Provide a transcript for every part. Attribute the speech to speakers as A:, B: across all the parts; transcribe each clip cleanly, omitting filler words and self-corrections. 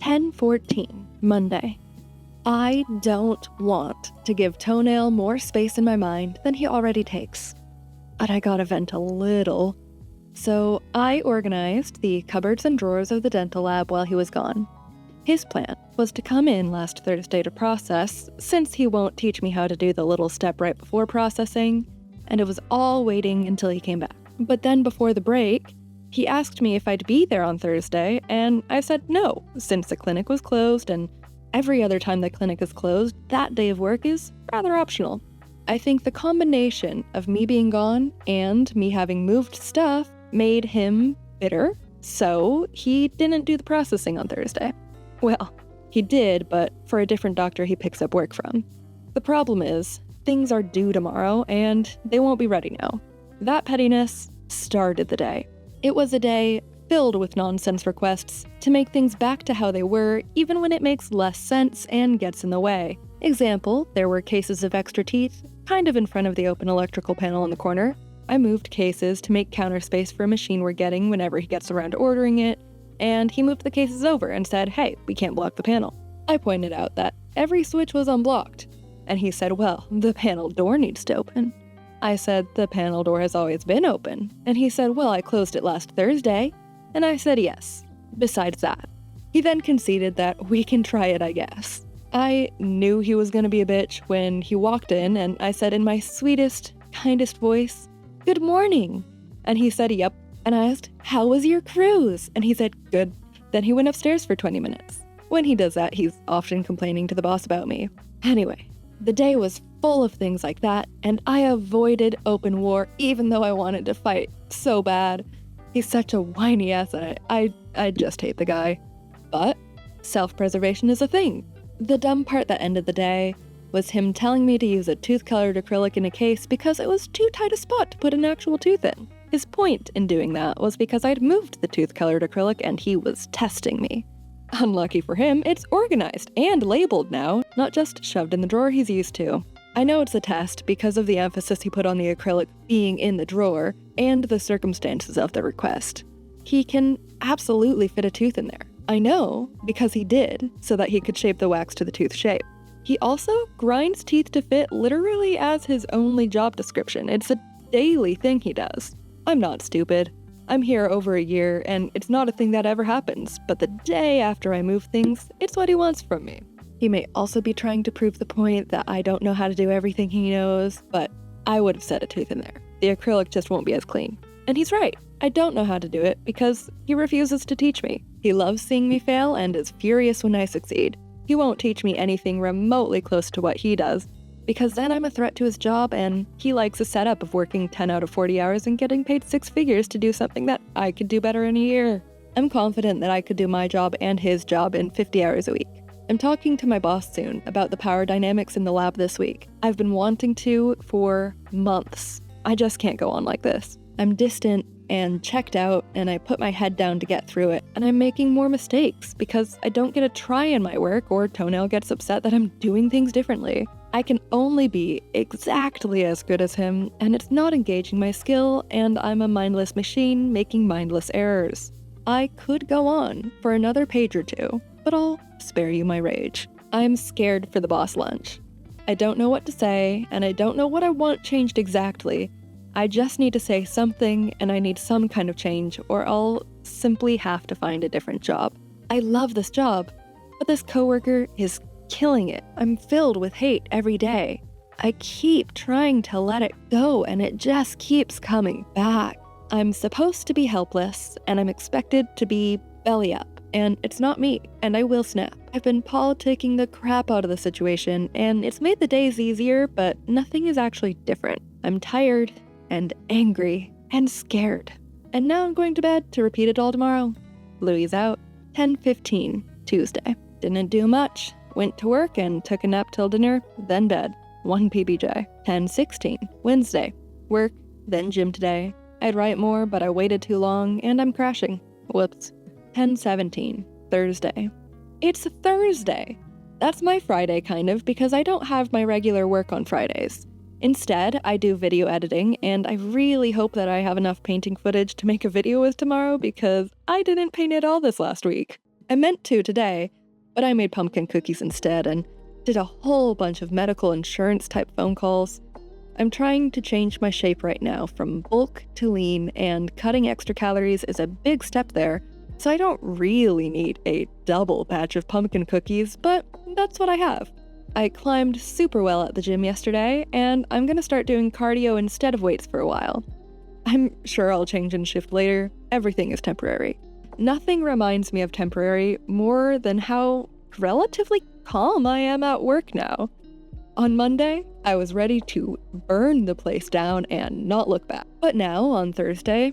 A: 10:14, Monday. I don't want to give Toenail more space in my mind than he already takes. But I gotta vent a little. So I organized the cupboards and drawers of the dental lab while he was gone. His plan was to come in last Thursday to process, since he won't teach me how to do the little step right before processing, and it was all waiting until he came back. But then before the break, he asked me if I'd be there on Thursday, and I said no, since the clinic was closed, and every other time the clinic is closed, that day of work is rather optional. I think the combination of me being gone and me having moved stuff made him bitter, so he didn't do the processing on Thursday. Well, he did, but for a different doctor he picks up work from. The problem is, things are due tomorrow, and they won't be ready now. That pettiness started the day. It was a day filled with nonsense requests to make things back to how they were, even when it makes less sense and gets in the way. Example, there were cases of extra teeth, kind of in front of the open electrical panel in the corner. I moved cases to make counter space for a machine we're getting whenever he gets around to ordering it, and he moved the cases over and said, hey, we can't block the panel. I pointed out that every switch was unblocked, and he said, well, the panel door needs to open. I said, the panel door has always been open, and he said, well, I closed it last Thursday, and I said yes. Besides that, he then conceded that we can try it, I guess. I knew he was gonna be a bitch when he walked in, and I said in my sweetest, kindest voice, good morning. And he said, yep. And I asked, how was your cruise? And he said, good. Then he went upstairs for 20 minutes. When he does that, he's often complaining to the boss about me. Anyway, the day was full of things like that, and I avoided open war even though I wanted to fight so bad. He's such a whiny ass, and I just hate the guy. But self-preservation is a thing. The dumb part that ended the day was him telling me to use a tooth-colored acrylic in a case because it was too tight a spot to put an actual tooth in. His point in doing that was because I'd moved the tooth-colored acrylic and he was testing me. Unlucky for him, it's organized and labeled now, not just shoved in the drawer he's used to. I know it's a test because of the emphasis he put on the acrylic being in the drawer and the circumstances of the request. He can absolutely fit a tooth in there. I know because he did, so that he could shape the wax to the tooth shape. He also grinds teeth to fit literally as his only job description. It's a daily thing he does. I'm not stupid. I'm here over a year, and it's not a thing that ever happens, but the day after I move things, it's what he wants from me. He may also be trying to prove the point that I don't know how to do everything he knows, but I would have set a tooth in there. The acrylic just won't be as clean. And he's right. I don't know how to do it because he refuses to teach me. He loves seeing me fail and is furious when I succeed. He won't teach me anything remotely close to what he does, because then I'm a threat to his job, and he likes a setup of working 10 out of 40 hours and getting paid 6 figures to do something that I could do better in a year. I'm confident that I could do my job and his job in 50 hours a week. I'm talking to my boss soon about the power dynamics in the lab this week. I've been wanting to for months. I just can't go on like this. I'm distant and checked out, and I put my head down to get through it, and I'm making more mistakes because I don't get a try in my work, or Toenail gets upset that I'm doing things differently. I can only be exactly as good as him, and it's not engaging my skill, and I'm a mindless machine making mindless errors. I could go on for another page or two, but I'll spare you my rage. I'm scared for the boss lunch. I don't know what to say, and I don't know what I want changed exactly. I just need to say something, and I need some kind of change, or I'll simply have to find a different job. I love this job, but this coworker is killing it. I'm filled with hate every day. I keep trying to let it go, and it just keeps coming back. I'm supposed to be helpless, and I'm expected to be belly up, and it's not me, and I will snap. I've been politicking the crap out of the situation, and it's made the days easier, but nothing is actually different. I'm tired, and angry, and scared. And now I'm going to bed to repeat it all tomorrow. Louie's out. 10:15, Tuesday. Didn't do much. Went to work and took a nap till dinner, then bed. 1 PBJ. 10:16, Wednesday. Work, then gym today. I'd write more, but I waited too long, and I'm crashing. Whoops. 10:17, Thursday. It's a Thursday. That's my Friday, kind of, because I don't have my regular work on Fridays. Instead, I do video editing, and I really hope that I have enough painting footage to make a video with tomorrow because I didn't paint at all this last week. I meant to today, but I made pumpkin cookies instead and did a whole bunch of medical insurance type phone calls. I'm trying to change my shape right now from bulk to lean, and cutting extra calories is a big step there, so I don't really need a double batch of pumpkin cookies, but that's what I have. I climbed super well at the gym yesterday, and I'm gonna start doing cardio instead of weights for a while. I'm sure I'll change and shift later. Everything is temporary. Nothing reminds me of temporary more than how relatively calm I am at work now. On Monday, I was ready to burn the place down and not look back. But now, on Thursday,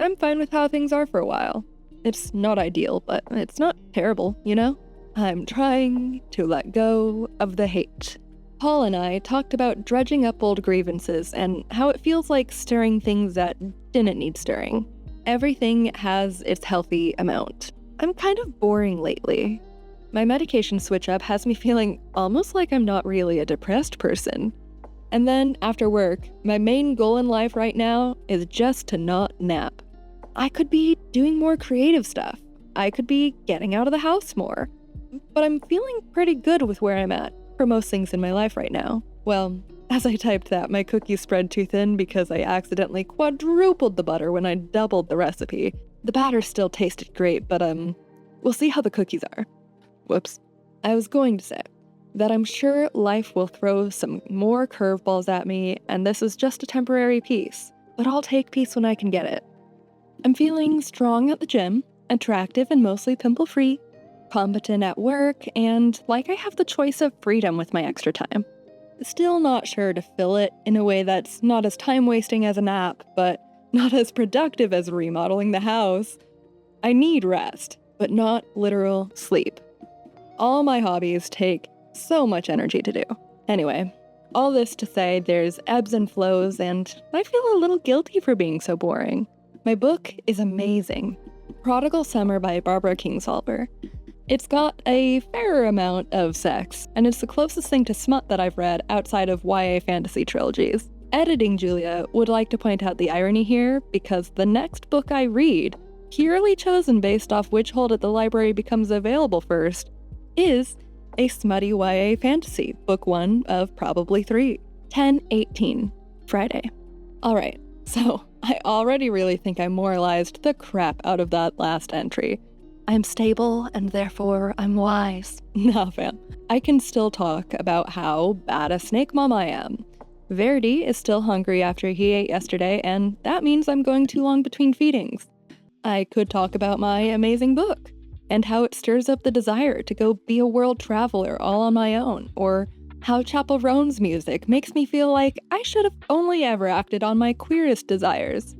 A: I'm fine with how things are for a while. It's not ideal, but it's not terrible, you know? I'm trying to let go of the hate. Paul and I talked about dredging up old grievances and how it feels like stirring things that didn't need stirring. Everything has its healthy amount. I'm kind of boring lately. My medication switch up has me feeling almost like I'm not really a depressed person. And then, after work, my main goal in life right now is just to not nap. I could be doing more creative stuff. I could be getting out of the house more. But I'm feeling pretty good with where I'm at for most things in my life right now. Well, as I typed that, my cookies spread too thin because I accidentally quadrupled the butter when I doubled the recipe. The batter still tasted great, but we'll see how the cookies are. Whoops. I was going to say that I'm sure life will throw some more curveballs at me, and this is just a temporary piece, but I'll take peace when I can get it. I'm feeling strong at the gym, attractive and mostly pimple-free, competent at work, and like I have the choice of freedom with my extra time. Still not sure to fill it in a way that's not as time-wasting as a nap, but not as productive as remodeling the house. I need rest, but not literal sleep. All my hobbies take so much energy to do. Anyway, all this to say there's ebbs and flows, and I feel a little guilty for being so boring. My book is amazing. Prodigal Summer by Barbara Kingsolver. It's got a fair amount of sex, and it's the closest thing to smut that I've read outside of YA fantasy trilogies. Editing Julia would like to point out the irony here, because the next book I read, purely chosen based off which hold at the library becomes available first, is a smutty YA fantasy, book 1 of probably 3. 10/18, Friday. Alright, so I already really think I moralized the crap out of that last entry. I'm stable, and therefore I'm wise. Nah, fam. I can still talk about how bad a snake mom I am. Verdi is still hungry after he ate yesterday, and that means I'm going too long between feedings. I could talk about my amazing book, and how it stirs up the desire to go be a world traveler all on my own, or how Chapel Roan's music makes me feel like I should have only ever acted on my queerest desires.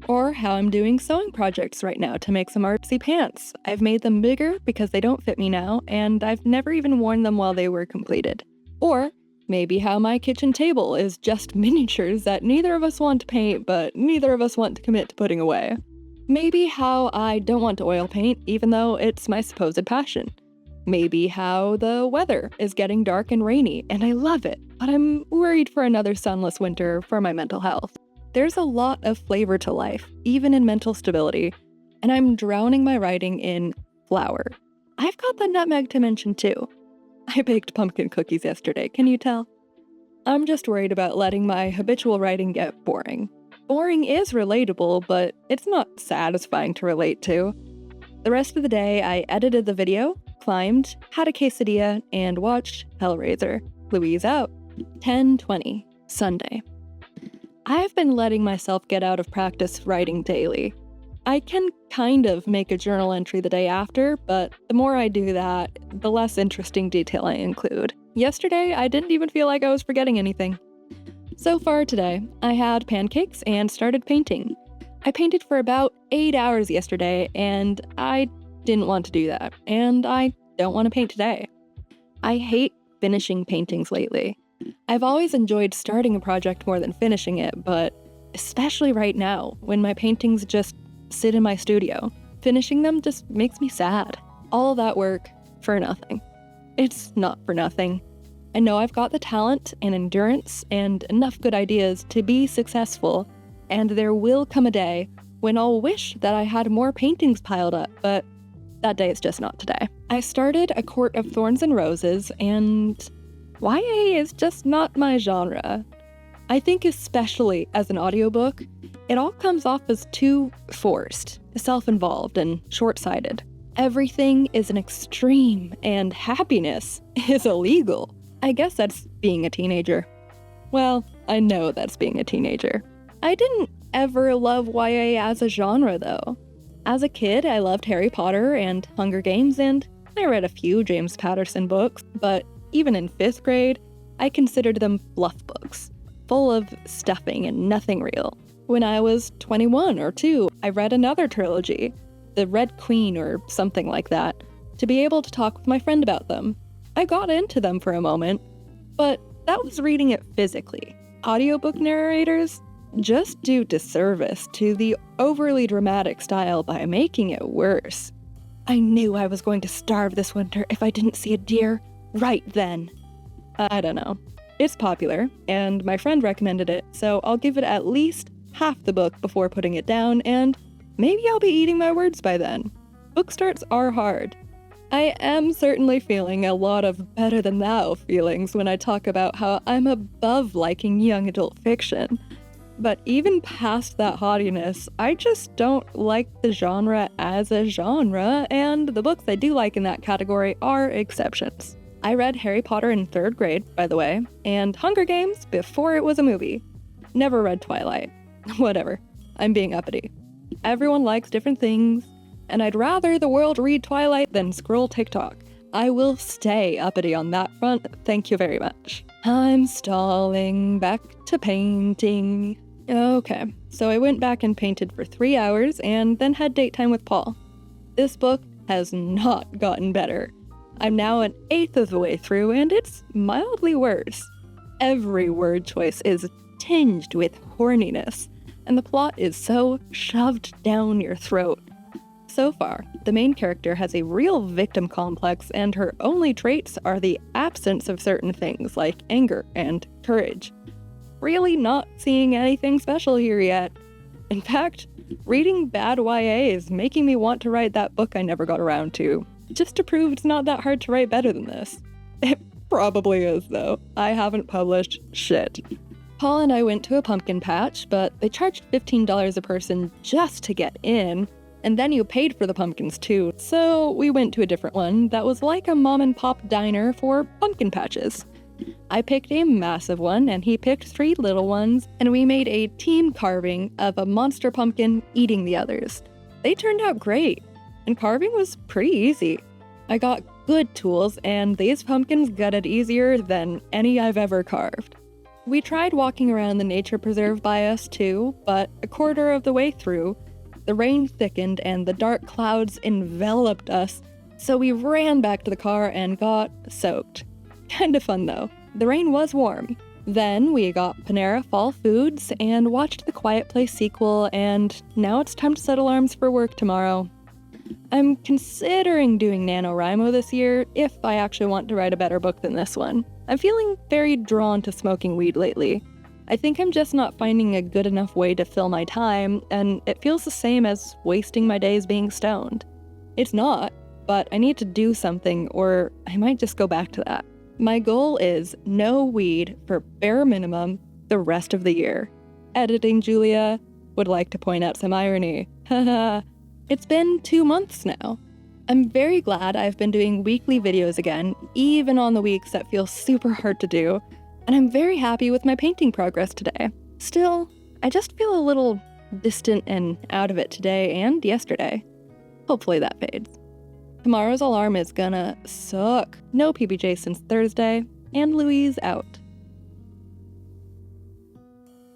A: Or how I'm doing sewing projects right now to make some artsy pants. I've made them bigger because they don't fit me now, and I've never even worn them while they were completed. Or maybe how my kitchen table is just miniatures that neither of us want to paint, but neither of us want to commit to putting away. Maybe how I don't want to oil paint, even though it's my supposed passion. Maybe how the weather is getting dark and rainy, and I love it, but I'm worried for another sunless winter for my mental health. There's a lot of flavor to life, even in mental stability, and I'm drowning my writing in flour. I've got the nutmeg to mention too. I baked pumpkin cookies yesterday, can you tell? I'm just worried about letting my habitual writing get boring. Boring is relatable, but it's not satisfying to relate to. The rest of the day, I edited the video, climbed, had a quesadilla, and watched Hellraiser. Louise out. 10/20, Sunday. I have been letting myself get out of practice writing daily. I can kind of make a journal entry the day after, but the more I do that, the less interesting detail I include. Yesterday, I didn't even feel like I was forgetting anything. So far today, I had pancakes and started painting. I painted for about 8 hours yesterday, and I didn't want to do that, and I don't want to paint today. I hate finishing paintings lately. I've always enjoyed starting a project more than finishing it, but especially right now, when my paintings just sit in my studio, finishing them just makes me sad. All that work for nothing. It's not for nothing. I know I've got the talent and endurance and enough good ideas to be successful, and there will come a day when I'll wish that I had more paintings piled up, but that day is just not today. I started A Court of Thorns and Roses, and YA is just not my genre. I think especially as an audiobook, it all comes off as too forced, self-involved, and short-sighted. Everything is an extreme, and happiness is illegal. I guess that's being a teenager. Well, I know that's being a teenager. I didn't ever love YA as a genre, though. As a kid, I loved Harry Potter and Hunger Games, and I read a few James Patterson books, but even in 5th grade, I considered them fluff books, full of stuffing and nothing real. When I was 21 or 2, I read another trilogy, The Red Queen or something like that, to be able to talk with my friend about them. I got into them for a moment, but that was reading it physically. Audiobook narrators just do disservice to the overly dramatic style by making it worse. I knew I was going to starve this winter if I didn't see a deer right then. I don't know. It's popular, and my friend recommended it, so I'll give it at least half the book before putting it down, and maybe I'll be eating my words by then. Book starts are hard. I am certainly feeling a lot of better than thou feelings when I talk about how I'm above liking young adult fiction. But even past that haughtiness, I just don't like the genre as a genre, and the books I do like in that category are exceptions. I read Harry Potter in 3rd grade, by the way, and Hunger Games before it was a movie. Never read Twilight. Whatever. I'm being uppity. Everyone likes different things, and I'd rather the world read Twilight than scroll TikTok. I will stay uppity on that front, thank you very much. I'm stalling, back to painting. Okay, so I went back and painted for 3 hours and then had date time with Paul. This book has not gotten better. I'm now an 1/8 of the way through and it's mildly worse. Every word choice is tinged with horniness, and the plot is so shoved down your throat. So far, the main character has a real victim complex, and her only traits are the absence of certain things like anger and courage. Really not seeing anything special here yet. In fact, reading bad YA is making me want to write that book I never got around to, just to prove it's not that hard to write better than this. It probably is, though. I haven't published shit. Paul and I went to a pumpkin patch, but they charged $15 a person just to get in, and then you paid for the pumpkins too, so we went to a different one that was like a mom-and-pop diner for pumpkin patches. I picked a massive one, and he picked 3 little ones, and we made a team carving of a monster pumpkin eating the others. They turned out great, and carving was pretty easy. I got good tools, and these pumpkins gutted easier than any I've ever carved. We tried walking around the nature preserve by us too, but a quarter of the way through, the rain thickened and the dark clouds enveloped us, so we ran back to the car and got soaked. Kinda fun though. The rain was warm. Then we got Panera Fall Foods and watched the Quiet Place sequel, and now it's time to set alarms for work tomorrow. I'm considering doing NaNoWriMo this year if I actually want to write a better book than this one. I'm feeling very drawn to smoking weed lately. I think I'm just not finding a good enough way to fill my time, and it feels the same as wasting my days being stoned. It's not, but I need to do something, or I might just go back to that. My goal is no weed for bare minimum the rest of the year. Editing Julia would like to point out some irony. Haha. It's been 2 months now. I'm very glad I've been doing weekly videos again, even on the weeks that feel super hard to do, and I'm very happy with my painting progress today. Still, I just feel a little distant and out of it today and yesterday. Hopefully that fades. Tomorrow's alarm is gonna suck. No PBJ since Thursday, and Louise out.